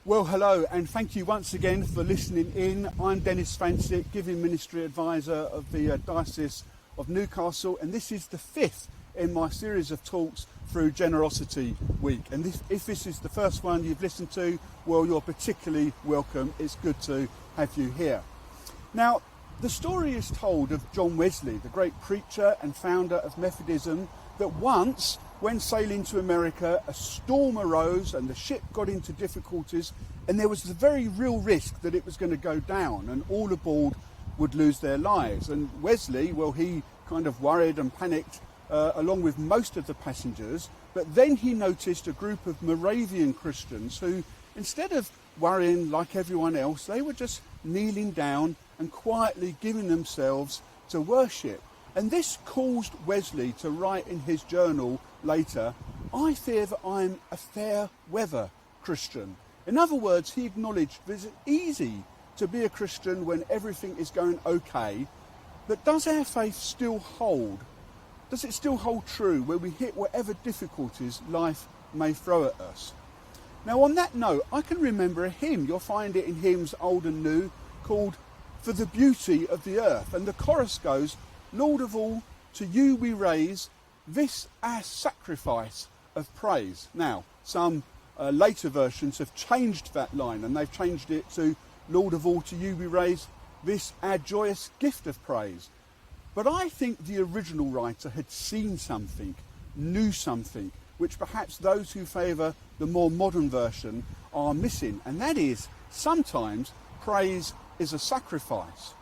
Well, hello, and thank you once again for listening in. I'm Dennis Fancic, Giving Ministry Advisor of the Diocese of Newcastle, and this is the fifth in my series of talks through Generosity Week. And if this is the first one you've listened to, well, you're particularly welcome. It's good to have you here. Now, the story is told of John Wesley, the great preacher and founder of Methodism, that once, when sailing to America, a storm arose and the ship got into difficulties, and there was the very real risk that it was going to go down and all aboard would lose their lives. And Wesley, well, he kind of worried and panicked along with most of the passengers, but then he noticed a group of Moravian Christians who, instead of worrying like everyone else, they were just kneeling down and quietly giving themselves to worship. And this caused Wesley to write in his journal later, "I fear that I'm a fair weather Christian." In other words, he acknowledged that it's easy to be a Christian when everything is going okay, but does our faith still hold? Does it still hold true when we hit whatever difficulties life may throw at us? Now, on that note, I can remember a hymn, you'll find it in hymns old and new, called "For the Beauty of the Earth." And the chorus goes, "Lord of all, to you we raise this our sacrifice of praise." Now, some later versions have changed that line, and they've changed it to, "Lord of all, to you we raise this our joyous gift of praise." But I think the original writer had seen something, knew something, which perhaps those who favour the more modern version are missing, and that is, sometimes praise is a sacrifice.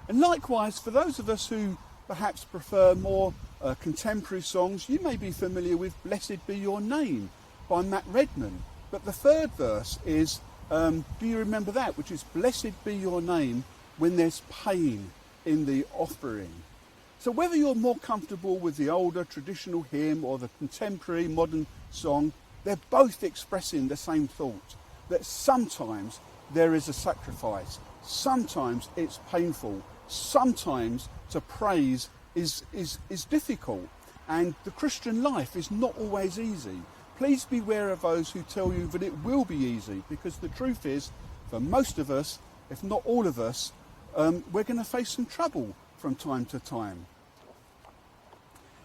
And likewise, for those of us who perhaps prefer more contemporary songs, you may be familiar with "Blessed Be Your Name" by Matt Redman. But the third verse is, do you remember that? Which is, "Blessed be your name when there's pain in the offering." So whether you're more comfortable with the older traditional hymn or the contemporary modern song, they're both expressing the same thought, that sometimes there is a sacrifice, sometimes it's painful, sometimes to praise is difficult, and the Christian life is not always easy. Please beware of those who tell you that it will be easy, because the truth is, for most of us, if not all of us, we're going to face some trouble from time to time.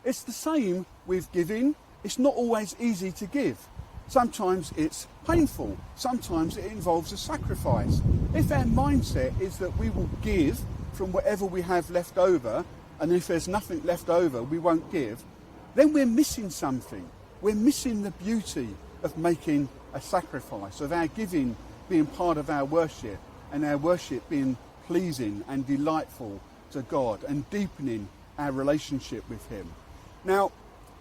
It's the same with giving. It's not always easy to give. Sometimes it's painful. Sometimes it involves a sacrifice. If our mindset is that we will give from whatever we have left over, and if there's nothing left over, we won't give, then we're missing something. We're missing the beauty of making a sacrifice, of our giving being part of our worship, and our worship being pleasing and delightful to God, and deepening our relationship with Him. Now,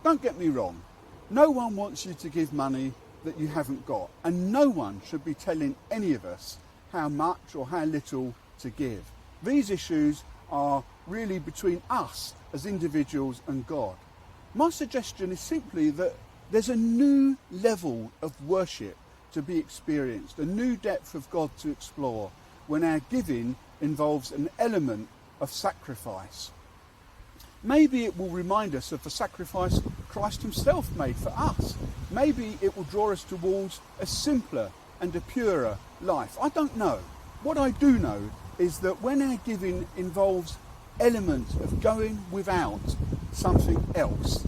don't get me wrong. No one wants you to give money that you haven't got, and no one should be telling any of us how much or how little to give. These issues are really between us as individuals and God. My suggestion is simply that there's a new level of worship to be experienced, a new depth of God to explore when our giving involves an element of sacrifice. Maybe it will remind us of the sacrifice Christ Himself made for us. Maybe it will draw us towards a simpler and a purer life. I don't know. What I do know is that when our giving involves elements of going without something else,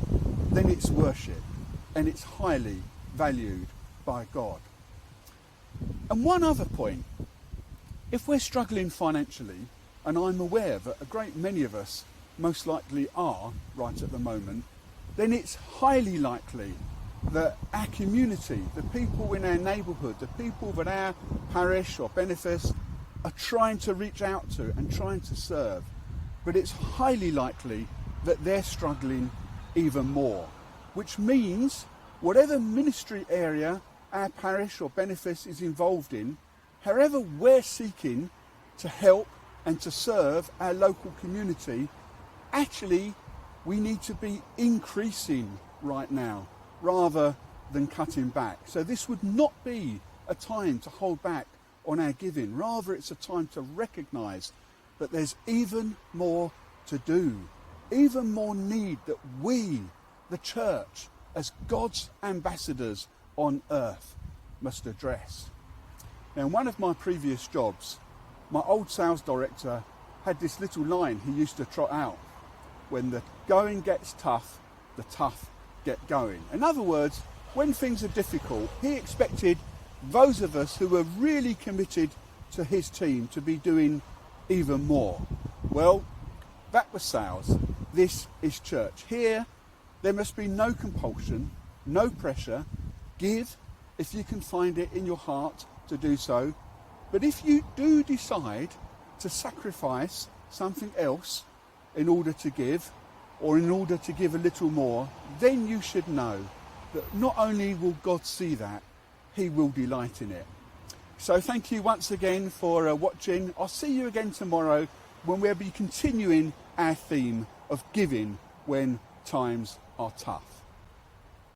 then it's worship, and it's highly valued by God. And one other point, if we're struggling financially, and I'm aware that a great many of us most likely are right at the moment, then it's highly likely that our community, the people in our neighbourhood, the people that our parish or benefice are trying to reach out to and trying to serve, but it's highly likely that they're struggling even more, which means whatever ministry area our parish or benefice is involved in, however we're seeking to help and to serve our local community, actually we need to be increasing right now rather than cutting back. So this would not be a time to hold back on our giving. Rather, it's a time to recognise that there's even more to do, even more need that we, the church, as God's ambassadors on earth, must address. Now, in one of my previous jobs, my old sales director had this little line he used to trot out: when the going gets tough, the tough get going. In other words, when things are difficult, he expected those of us who were really committed to his team to be doing even more. Well, that was sales. This is church. Here, there must be no compulsion, no pressure. Give if you can find it in your heart to do so. But if you do decide to sacrifice something else in order to give, or in order to give a little more, then you should know that not only will God see that, he will delight in it. So thank you once again for watching. I'll see you again tomorrow when we'll be continuing our theme of giving when times are tough.